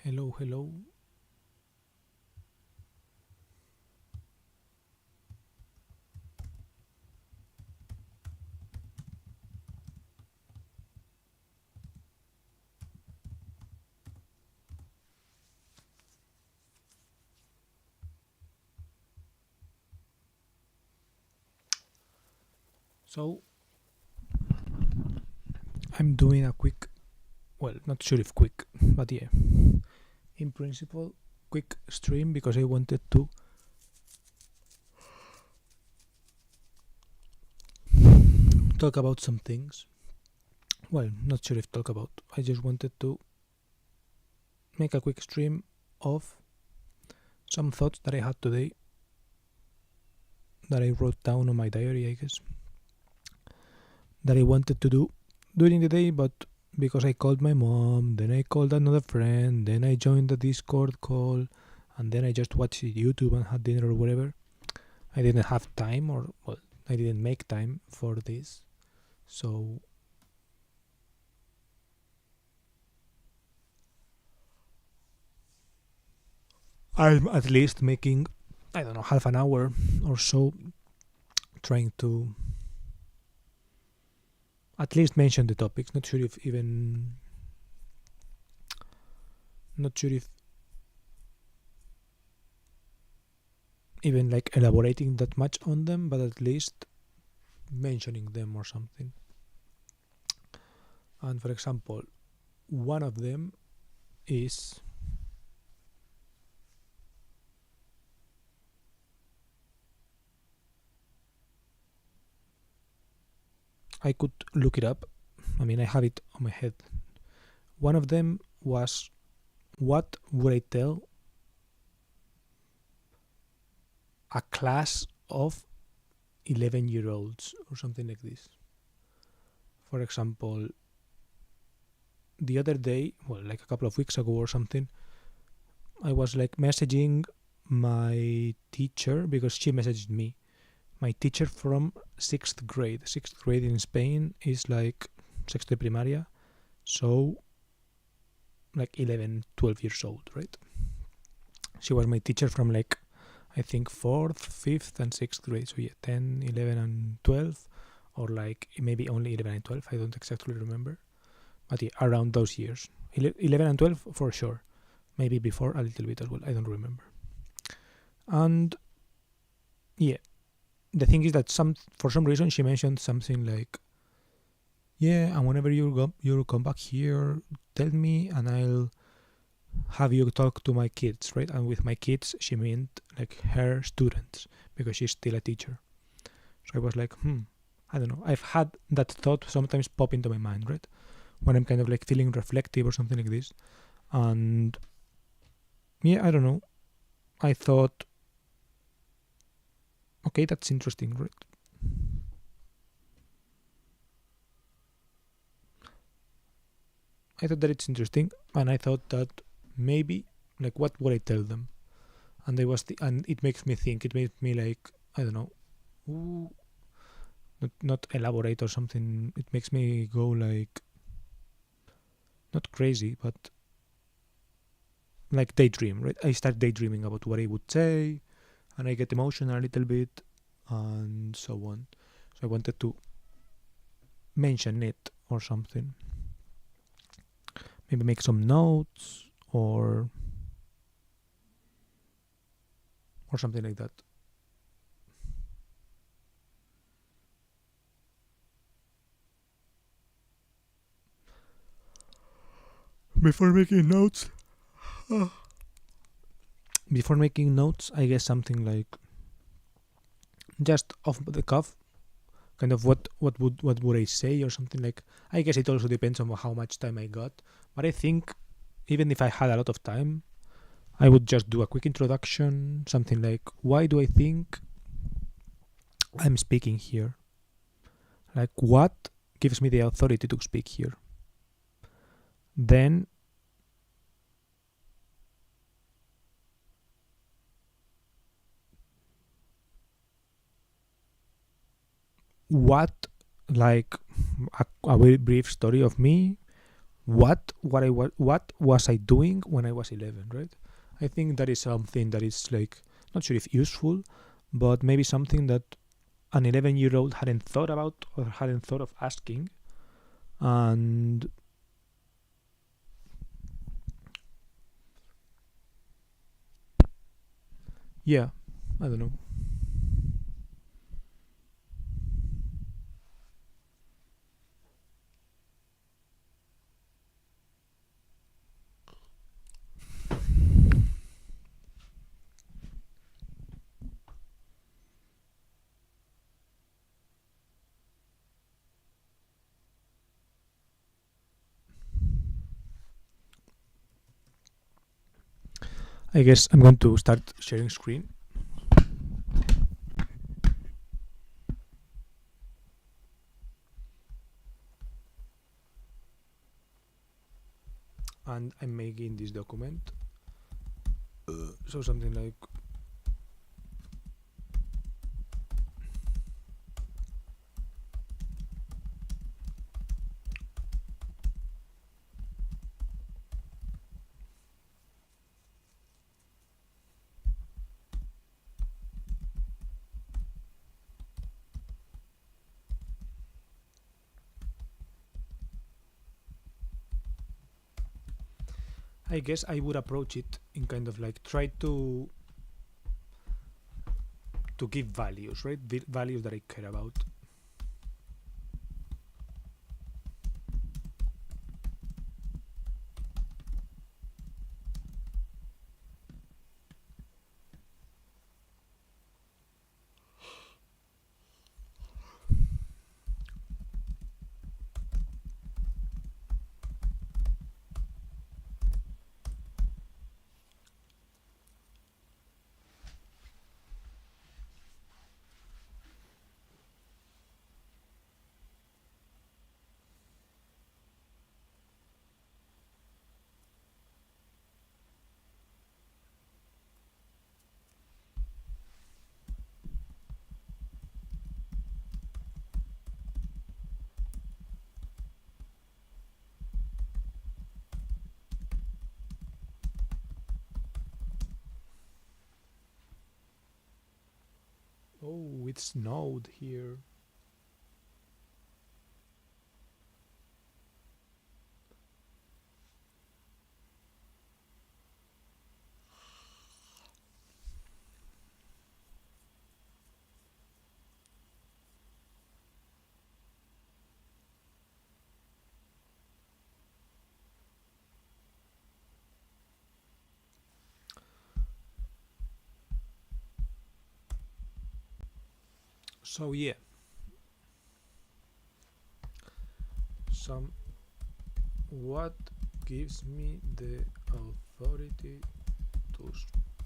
Hello, hello. So, I'm doing a quick, well, not sure if quick, but yeah, in principle, quick stream because I wanted to talk about some things. Well, not sure if talk about. I just wanted to make a quick stream of some thoughts that I had today that I wrote down on my diary, I guess, that I wanted to do during the day, but because I called my mom, then I called another friend, then I joined the Discord call, and then I just watched YouTube and had dinner or whatever. I didn't have time, or well, I didn't make time for this. So I'm at least making, I don't know, half an hour or so trying to at least mention the topics. Not sure if even like elaborating that much on them, but at least mentioning them or something. And for example, one of them is I could look it up. I mean, I have it on my head. One of them was, what would I tell a class of 11-year-olds or something like this? For example, the other day, well, like a couple of weeks ago or something, I was like messaging my teacher because she messaged me. My teacher from sixth grade. Sixth grade in Spain is like sexto de primaria, so like 11, 12 years old, right? She was my teacher from like, I think 4th, 5th, and 6th grade. So yeah, 10, 11, and 12, or like maybe only 11 and 12. I don't exactly remember. But yeah, around those years. 11 and 12 for sure. Maybe before a little bit as well. I don't remember. And yeah, the thing is that for some reason she mentioned something like, yeah, and whenever you come back here, tell me and I'll have you talk to my kids, right? And with my kids, she meant like her students because she's still a teacher. So I was like, I don't know. I've had that thought sometimes pop into my mind, right? When I'm kind of like feeling reflective or something like this. And yeah, I don't know. I thought, okay, that's interesting, right? I thought that it's interesting, and I thought that maybe, like, what would I tell them? And and it makes me think. It makes me like, I don't know, ooh, not elaborate or something. It makes me go like, not crazy, but like daydream, right? I start daydreaming about what I would say, and I get emotional a little bit, and so on. So I wanted to mention it or something. Maybe make some notes or something like that. Before making notes, I guess something like just off the cuff, kind of what would I say or something like. I guess it also depends on how much time I got, but I think even if I had a lot of time, I would just do a quick introduction, something like, why do I think I'm speaking here? Like, what gives me the authority to speak here? Then what, like a very brief story of me, what was I doing when I was 11, right? I think that is something that is like, not sure if useful, but maybe something that an 11-year-old hadn't thought about or hadn't thought of asking. And yeah, I don't know. I guess I'm going to start sharing screen. And I'm making this document. So something like, I guess I would approach it in kind of like try to give values, right? Values that I care about. Oh, it snowed here. So yeah, what gives me the authority to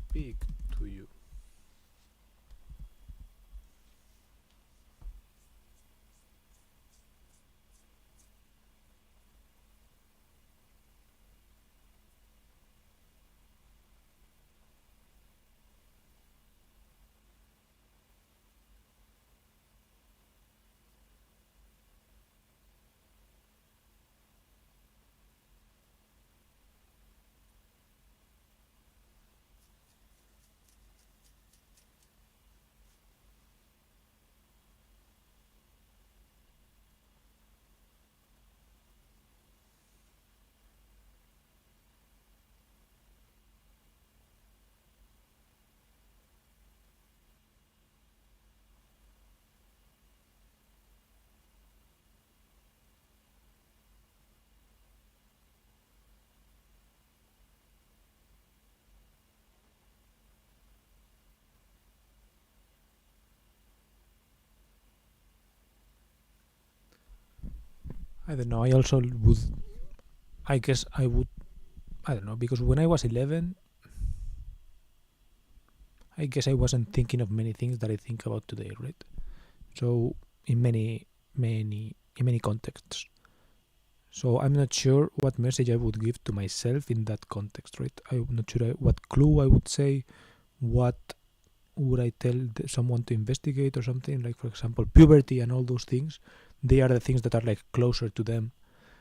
speak to you? I don't know. I also would. I guess I would. I don't know, because when I was 11, I guess I wasn't thinking of many things that I think about today, right? So in many contexts. So I'm not sure what message I would give to myself in that context, right? I'm not sure what clue I would say, what would I tell someone to investigate or something, like for example puberty and all those things. They are the things that are like closer to them.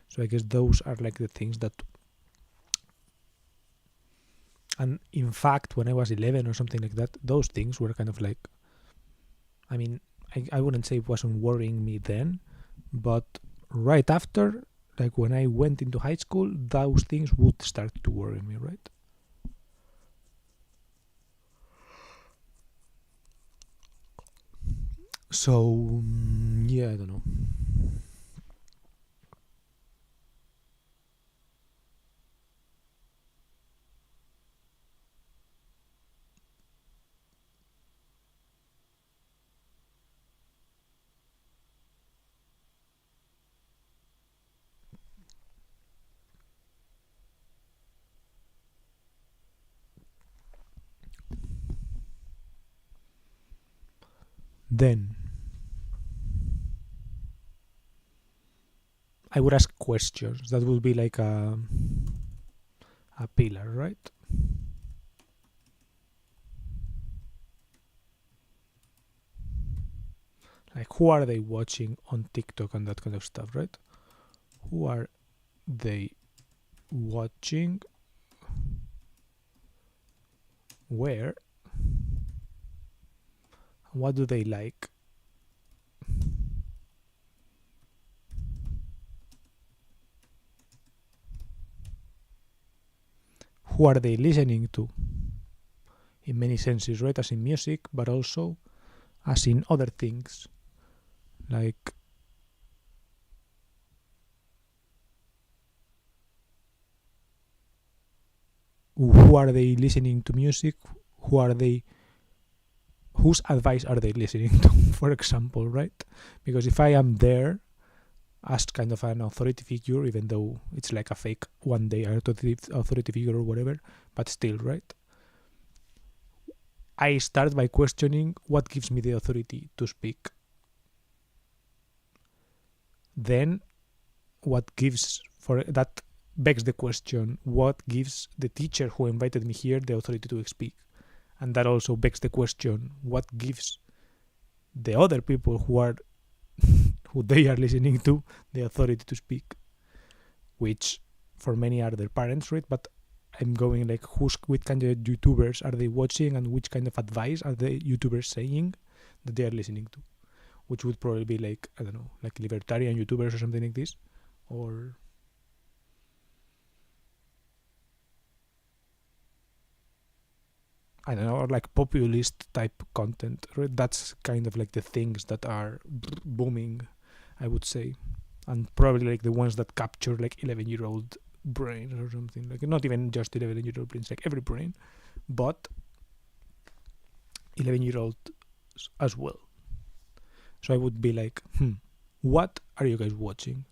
So I guess those are like the things that. And in fact, when I was 11 or something like that, those things were kind of like, I mean, I wouldn't say it wasn't worrying me then, but right after, like when I went into high school, those things would start to worry me, right? So, yeah, I don't know. Then I would ask questions. That would be like a pillar, right? Like, who are they watching on TikTok and that kind of stuff, right? Who are they watching? Where? What do they like? Who are they listening to? In many senses, right? As in music, but also as in other things. Like, who are they listening to music? Who are they? Whose advice are they listening to, for example, right? Because if I am there as kind of an authority figure, even though it's like a fake one day authority figure or whatever, but still, right? I start by questioning what gives me the authority to speak. Then, what gives for that begs the question: what gives the teacher who invited me here the authority to speak? And that also begs the question: what gives the other people who they are listening to the authority to speak? Which, for many, are their parents, right? But I'm going like, which kind of YouTubers are they watching, and which kind of advice are the YouTubers saying that they are listening to? Which would probably be like, I don't know, like libertarian YouTubers or something like this, or I don't know, or like populist type content, right? That's kind of like the things that are booming, I would say, and probably like the ones that capture like 11-year-old brains or something, like not even just 11-year-old brains, like every brain, but 11-year-old as well. So I would be like, what are you guys watching?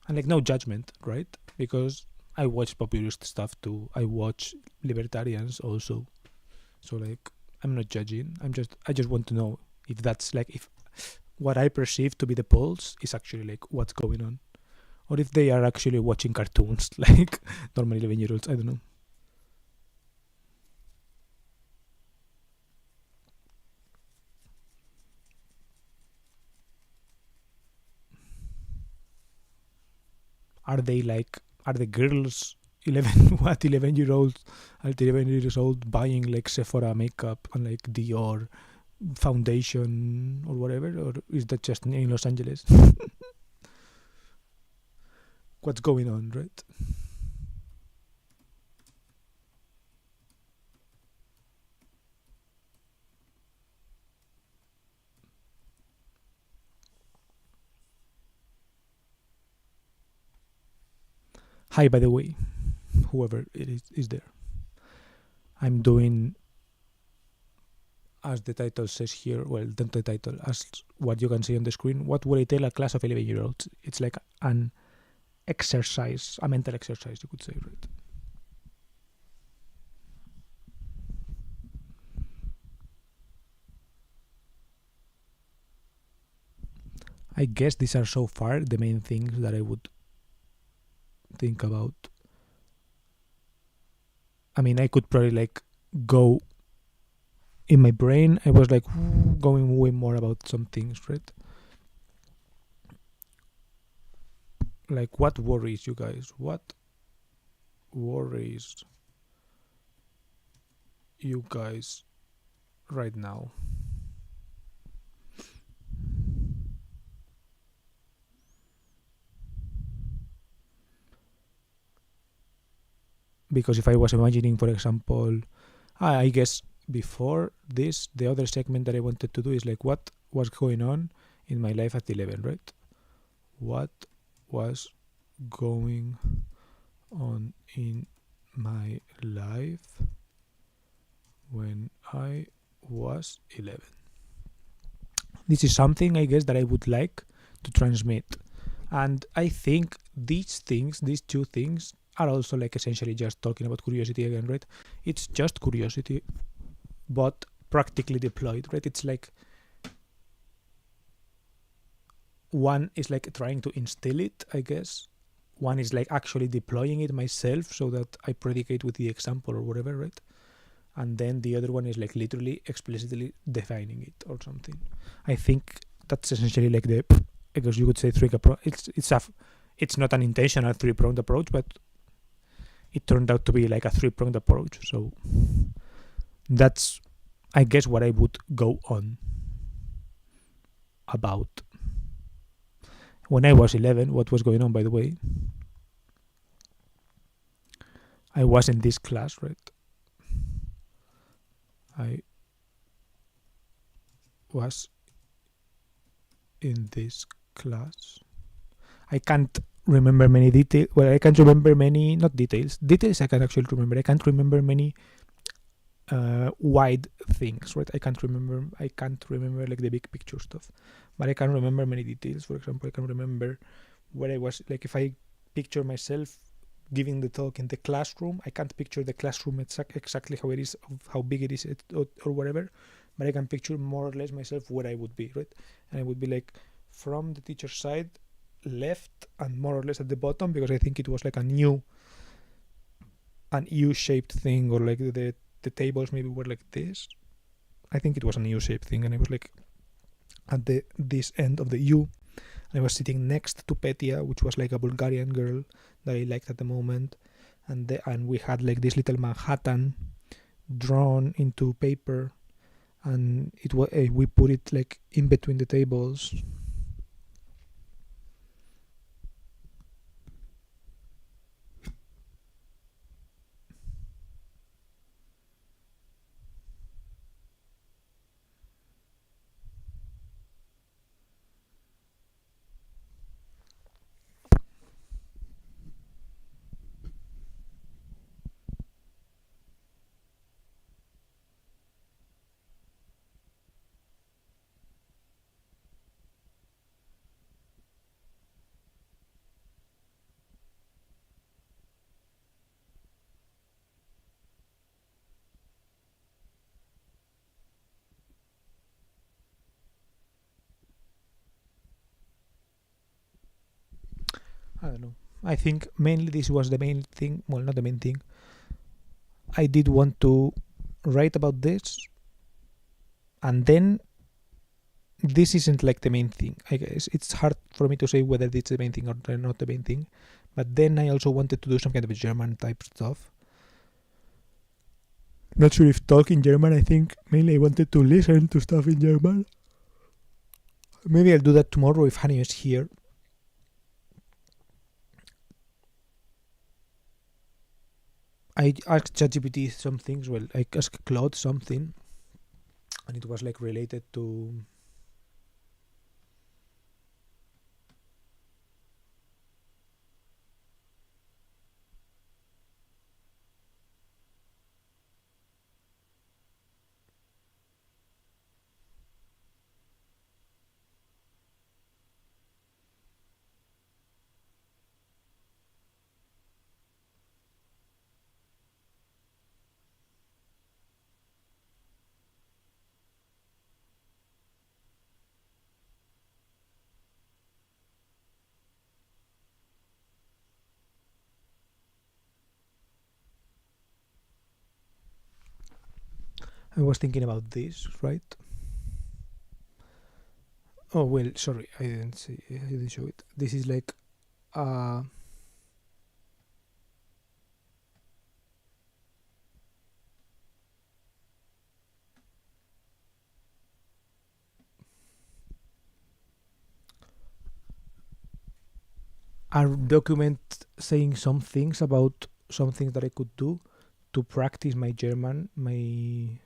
And like, no judgment, right? Because I watch populist stuff too. I watch libertarians also. So like, I'm not judging. I just want to know if that's like, if what I perceive to be the pulse is actually like what's going on, or if they are actually watching cartoons like normal 11-year-olds. I don't know. Are the girls 11 year olds at 11 years old buying like Sephora makeup and like Dior foundation or whatever, or is that just in Los Angeles? What's going on, right? Hi, by the way, whoever it is there. I'm doing, as the title says here, well, not the title, as what you can see on the screen, what would I tell a class of 11-year-olds? It's like an exercise, a mental exercise, you could say, right? I guess these are so far the main things that I would think about. I mean, I could probably like go in my brain. I was like going way more about some things, right? like, what worries you guys? What worries you guys right now? Because if I was imagining, for example, I guess before this, the other segment that I wanted to do is like, what was going on in my life at 11, right? What was going on in my life when I was 11? This is something, I guess, that I would like to transmit. And I think these things, these two things, are also like essentially just talking about curiosity again, right? It's just curiosity, but practically deployed, right? It's like one is like trying to instill it, I guess. One is like actually deploying it myself so that I predicate with the example or whatever, right? And then the other one is like literally explicitly defining it or something. I think that's essentially like the, because you could say three approach. It's not an intentional three-pronged approach, but it turned out to be like a three-pronged approach. So that's, I guess, what I would go on about. When I was 11, what was going on, by the way? I was in this class, right? I was in this class. I can't remember many details. Well, I can't remember many, not details. Details I can actually remember. I can't remember many wide things, right? I can't remember like the big picture stuff, but I can remember many details. For example, I can remember where I was, like if I picture myself giving the talk in the classroom, I can't picture the classroom exactly how it is, how big it is, or whatever, but I can picture more or less myself where I would be, right? And I would be like from the teacher's side, left, and more or less at the bottom, because I think it was like an U-shaped thing, or like the tables maybe were like this. I think it was an U-shaped thing, and I was like at this end of the U. I was sitting next to Petia, which was like a Bulgarian girl that I liked at the moment, and we had like this little Manhattan drawn into paper, and it was we put it like in between the tables. I don't know. I think mainly this was the main thing. Well, not the main thing. I did want to write about this, and then this isn't like the main thing. I guess it's hard for me to say whether it's the main thing or not the main thing. But then I also wanted to do some kind of German type stuff. Not sure if talk in German. I think mainly I wanted to listen to stuff in German. Maybe I'll do that tomorrow if Hani is here. I asked ChatGPT some things. Well, I asked Claude something, and it was like related to I was thinking about this, right? Oh well, sorry, I didn't show it. This is like uh, a document saying some things about some things that I could do to practice my German, my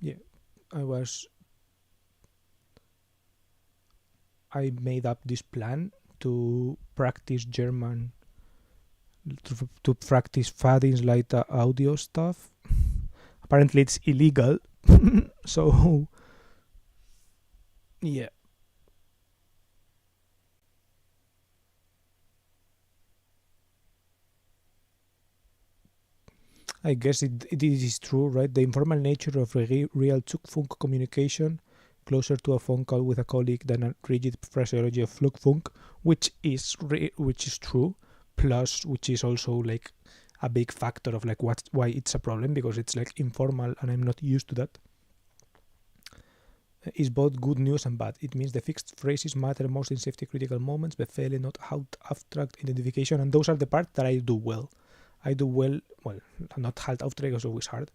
yeah. I was I made up this plan to practice German, to practice Fadings audio stuff. Apparently, it's illegal. So, yeah, I guess it is true, right? The informal nature of real Zugfunk communication, closer to a phone call with a colleague than a rigid phraseology of Flugfunk, which is true, plus which is also like a big factor of like why it's a problem, because it's like informal and I'm not used to that. Is both good news and bad. It means the fixed phrases matter most in safety critical moments, Befehle, not abstract identification, and those are the parts that I do well. Well, not Haltaufträge is always hard,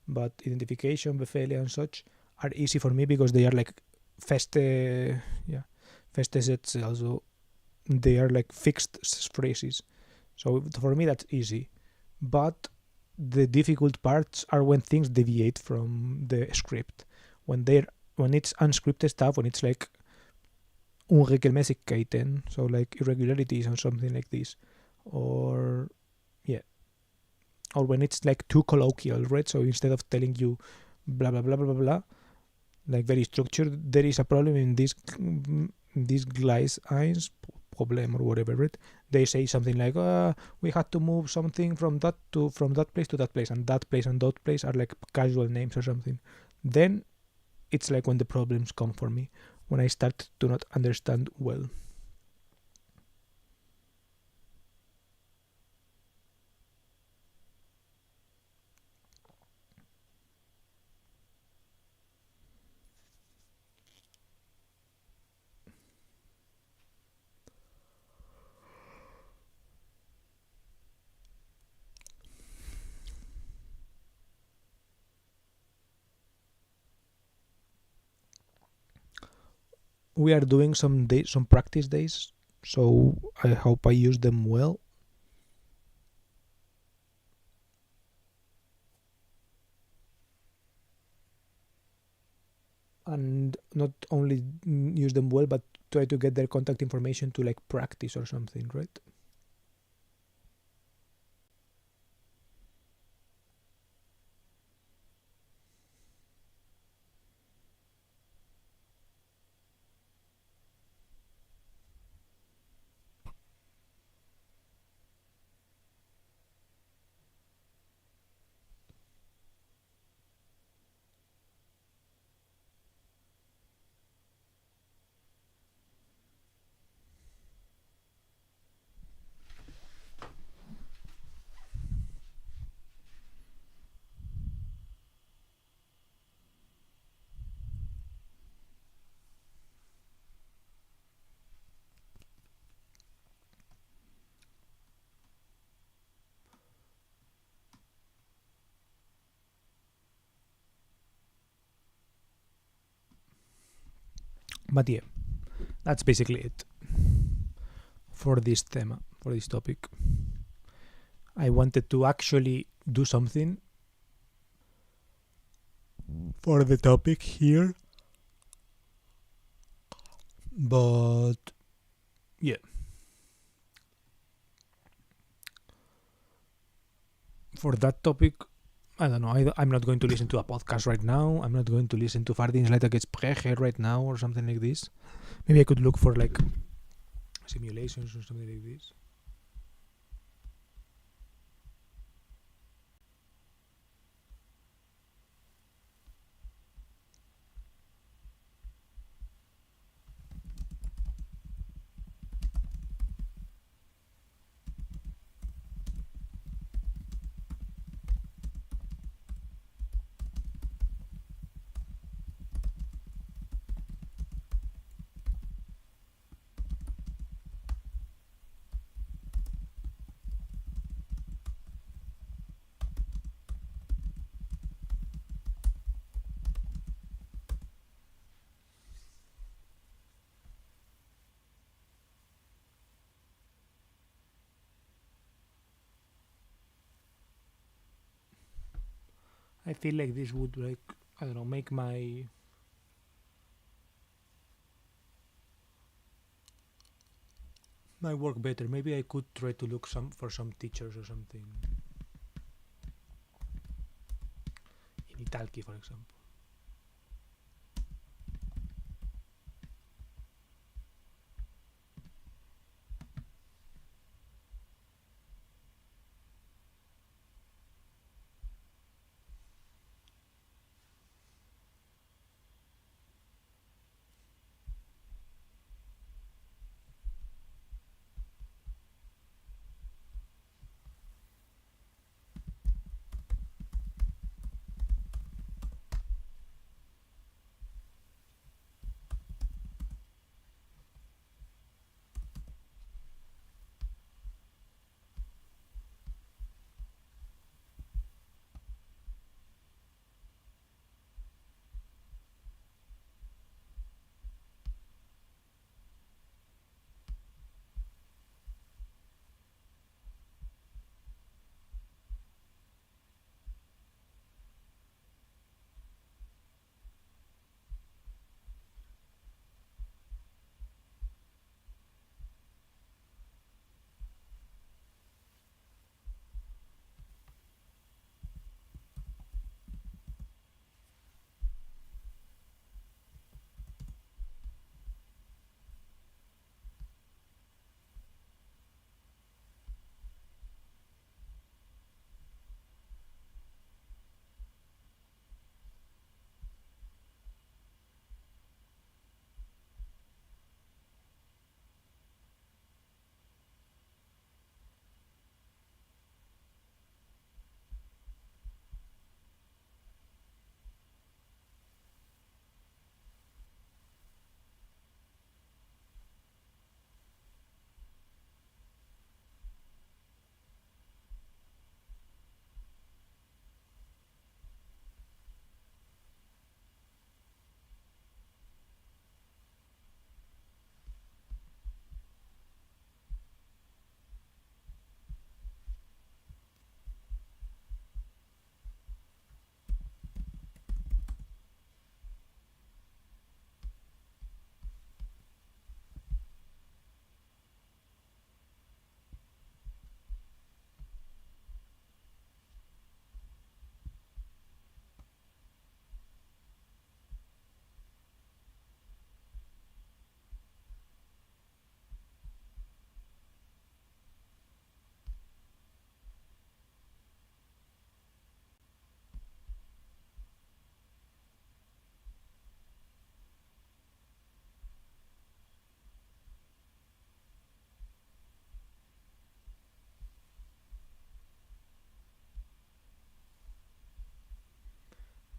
but identification, Befehle, and such are easy for me because they are like feste sets. Also, they are like fixed phrases. So for me, that's easy. But the difficult parts are when things deviate from the script. When it's unscripted stuff, when it's like Unregelmäßigkeiten, so like irregularities or something like this, or or when it's like too colloquial, right? So instead of telling you blah blah blah blah blah blah, like very structured, there is a problem in this Gleis 1 problem or whatever, right? They say something like, we had to move something from that place to that place, and that place and that place are like casual names or something. Then it's like when the problems come for me, when I start to not understand well. We are doing some practice days, so I hope I use them well. And not only use them well, but try to get their contact information to like practice or something, right? But yeah, that's basically it for this theme, for this topic. I wanted to actually do something for the topic here, but yeah. For that topic, I don't know. I'm not going to listen to a podcast right now. I'm not going to listen to Gespräche right now or something like this. Maybe I could look for like simulations or something like this. I feel like this would, like, I don't know, make my work better. Maybe I could try to look for some teachers or something in Italki, for example.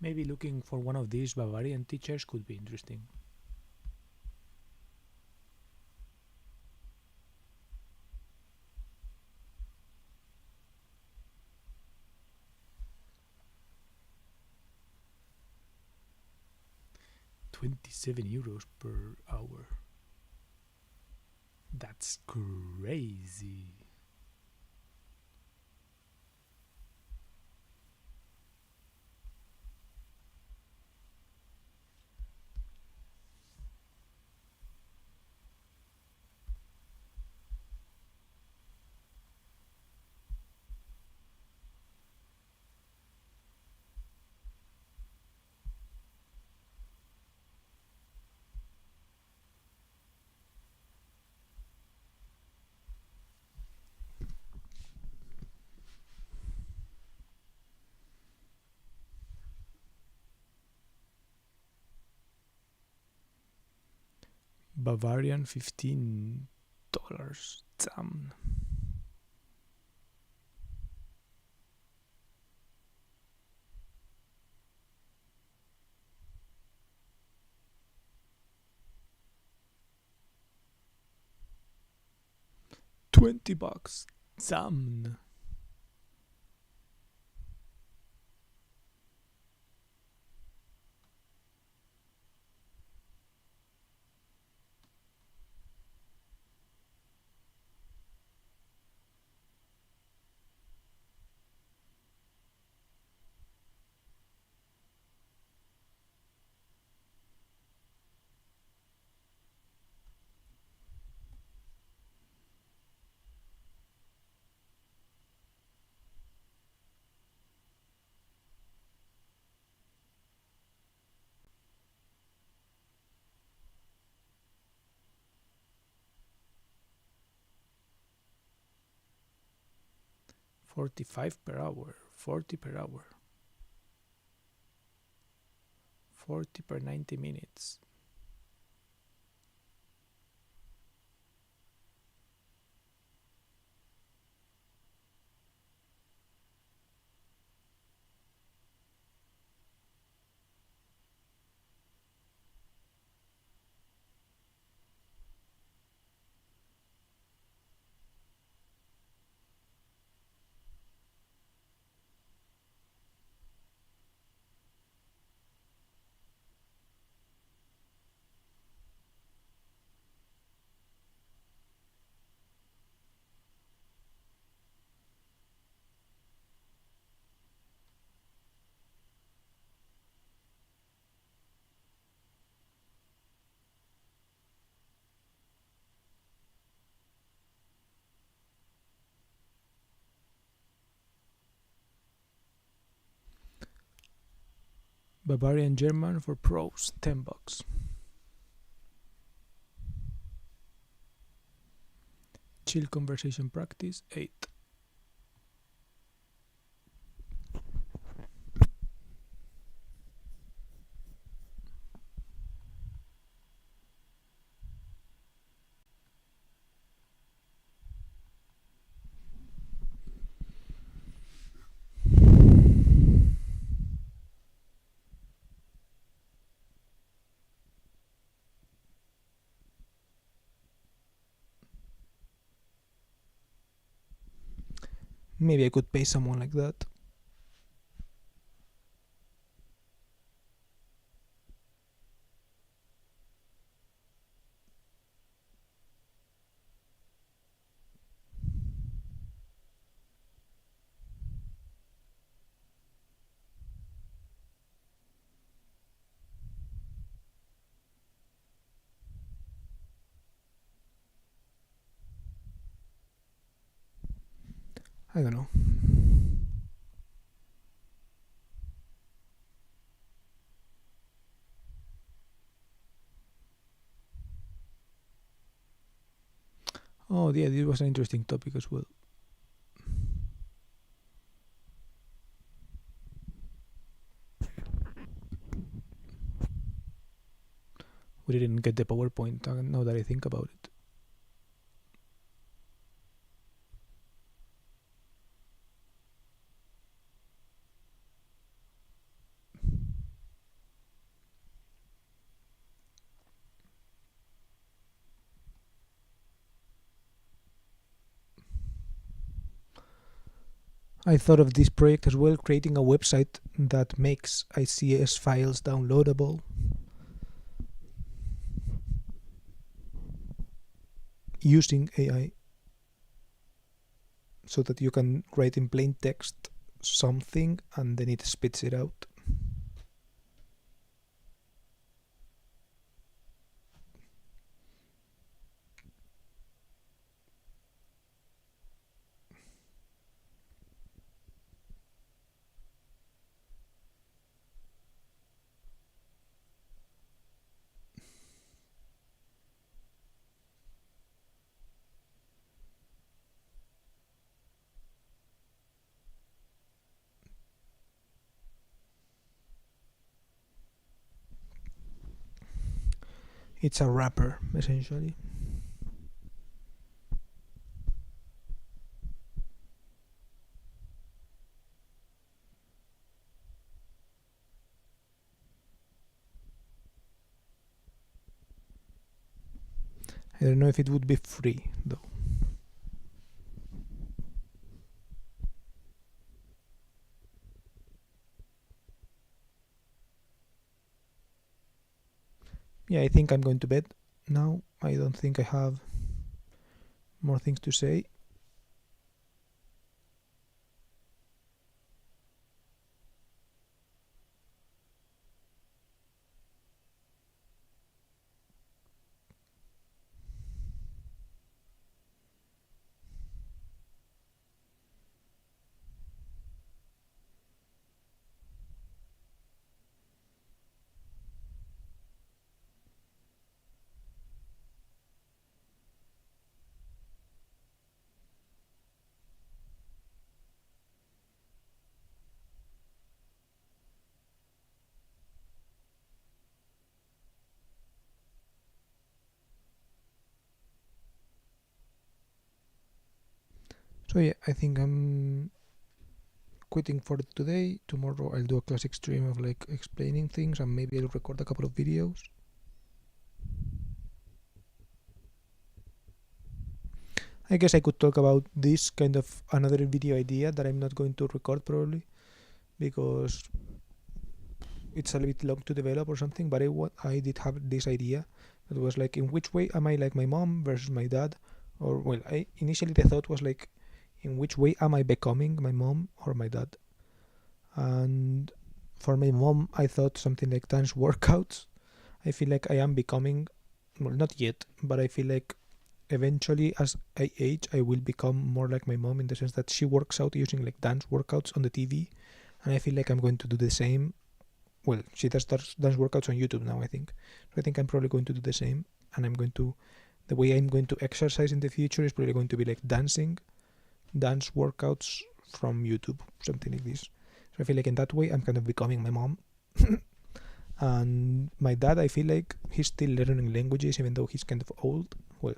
Maybe looking for one of these Bavarian teachers could be interesting. €27 per hour. That's crazy. Bavarian $15. Damn. $20. Damn. 45 per hour, 40 per hour, 40 per 90 minutes. Bavarian German for pros, $10. Chill conversation practice, 8. Maybe I could pay someone like that. I don't know. Oh yeah, this was an interesting topic as well. We didn't get the PowerPoint now that I think about it. I thought of this project as well, creating a website that makes ICS files downloadable using AI, so that you can write in plain text something and then it spits it out. It's a wrapper, essentially. I don't know if it would be free, though. Yeah, I think I'm going to bed now. I don't think I have more things to say. So yeah, I think I'm quitting for today. Tomorrow I'll do a classic stream of like explaining things, and maybe I'll record a couple of videos. I guess I could talk about this kind of another video idea that I'm not going to record probably because it's a little bit long to develop or something. But I did have this idea that was like, in which way am I like my mom versus my dad? Or well, I initially the thought was like, in which way am I becoming my mom or my dad? And for my mom, I thought something like dance workouts. I feel like I am becoming, well, not yet, but I feel like eventually as I age, I will become more like my mom in the sense that she works out using like dance workouts on the TV. And I feel like I'm going to do the same. Well, she does dance workouts on YouTube now, I think. So I think I'm probably going to do the same. And the way I'm going to exercise in the future is probably going to be like dance workouts from YouTube, something like this. So I feel like in that way, I'm kind of becoming my mom. And my dad, I feel like he's still learning languages, even though he's kind of old. Well,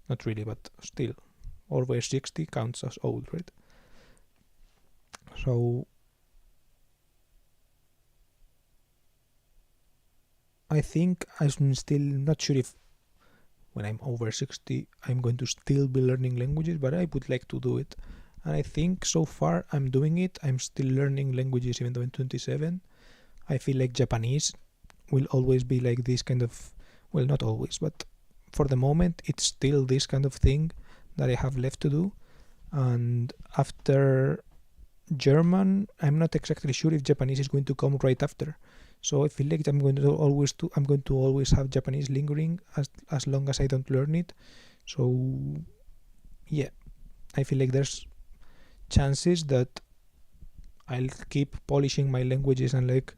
not really, but still, over 60 counts as old, right? So I think I'm still not sure if when I'm over 60, I'm going to still be learning languages, but I would like to do it. And I think so far I'm doing it. I'm still learning languages even though I'm 27. I feel like Japanese will always be like this kind of, well, not always, but for the moment, it's still this kind of thing that I have left to do. And after German, I'm not exactly sure if Japanese is going to come right after. So I feel like I'm going to always have Japanese lingering as long as I don't learn it. So yeah, I feel like there's chances that I'll keep polishing my languages and like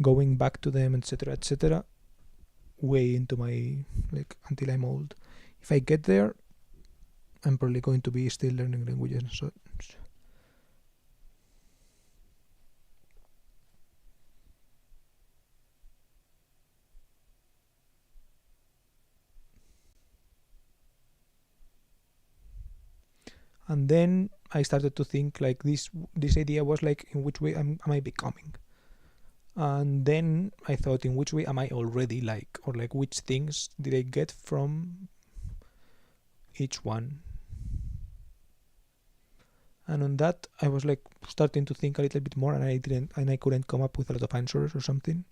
going back to them, etc., way into my like until I'm old. If I get there, I'm probably going to be still learning languages. So and then I started to think like this idea was like, in which way am I becoming? And then I thought, in which way am I already like, or like which things did I get from each one? And on that I was like starting to think a little bit more, and I couldn't come up with a lot of answers or something.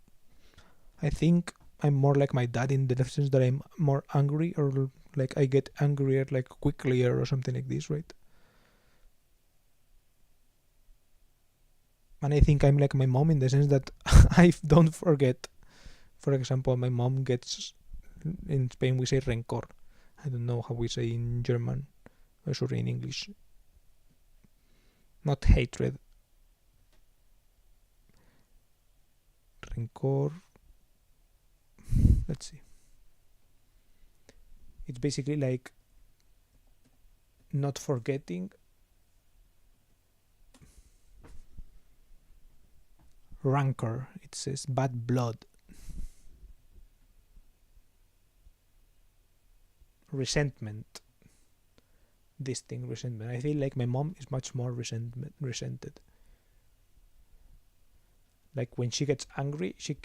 I think I'm more like my dad in the sense that I'm more angry, or like I get angrier like quickly or something like this, right? And I think I'm like my mom in the sense that I don't forget. For example, my mom gets, in Spain we say rencor. I don't know how we say in German, or sorry, in English. Not hatred. Rencor. Let's see. It's basically like not forgetting. Rancor. It says bad blood. Resentment. This thing, resentment. I feel like my mom is much more resented. Like when she gets angry, she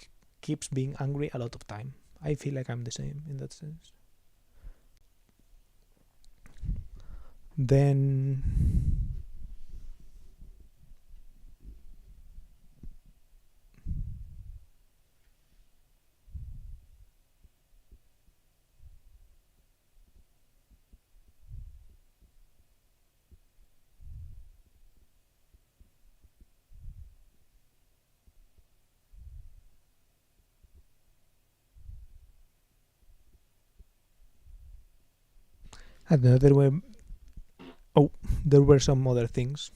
keeps being angry a lot of time. I feel like I'm the same in that sense. Then another way. Oh, there were some other things.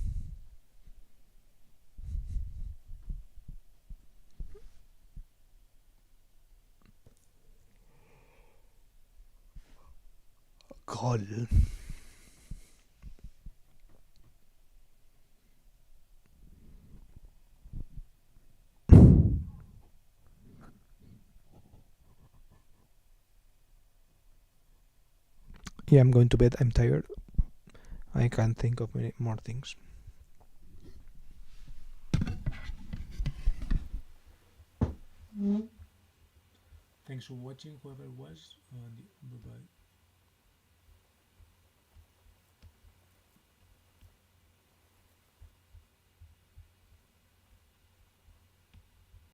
God. Yeah, I'm going to bed. I'm tired. I can't think of many more things. Thanks for watching, whoever it was, and bye bye.